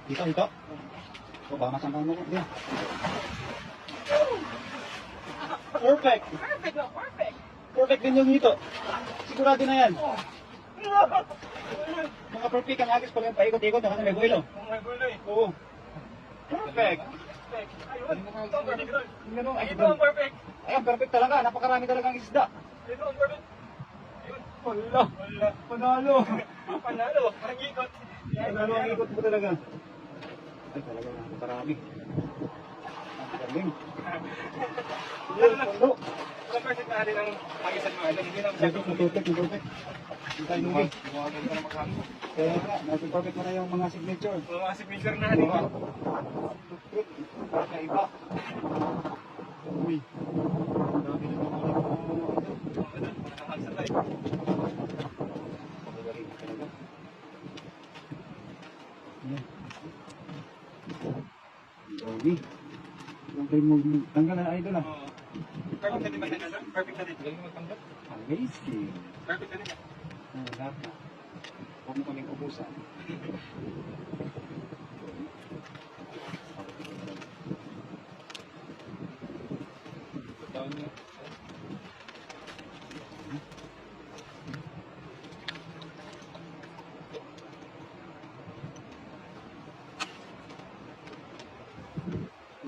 Dito. O, baka masampahan mo ko. Yan. Perfect. Perfect din yung hito. Sigurado na yan. Mga perfect ang agis pala yung paikot-ikot. Nakana may buwelo. Oo. Perfect. Ayan, perfect talaga. Napakarami talagang isda. Wala. Panalo. Panalo ang ikot mo talaga. Ay, talaga napakarami. Ang galing. Palo. Natutek. Hindi tayo nuli. Kaya nga, nasa-perfect mo na yung mga signature. Mga signature na Diba? Kakaiba. Uy. Ang dami na mga pagagaling talaga. Yan. Ang dami. Ang dami mo tanggal na idol ah. Perfect na din ba tayo? Perfect na din. Galing magtanggap. Amazing. Perfect na din. Lahat na. Huwag mo kaming ubusan.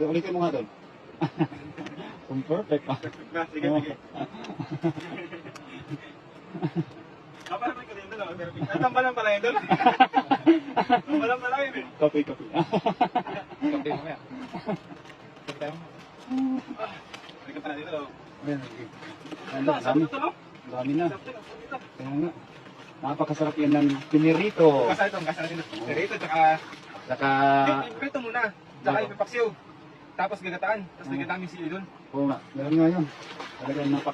Ulitin mo nga doon. Kung perfect ah. Sige. Kapalaman ko din doon. Perfect. Ay, tambalan pala yun doon. Tambalan pala yun eh. Copy. Kape mo kaya. Kape tayo. Halika pala dito. Ayan, okay. Dami. Dami na. Kaya nga. Napakasarap yan ng pinirito. Kasal dito. Dito, tsaka... Saka... Prito muna. Tsaka ipipaksiw. Tapos gagataan. Tapos gagataan yung sili doon. Oo nga. Meron nga yun. Talagang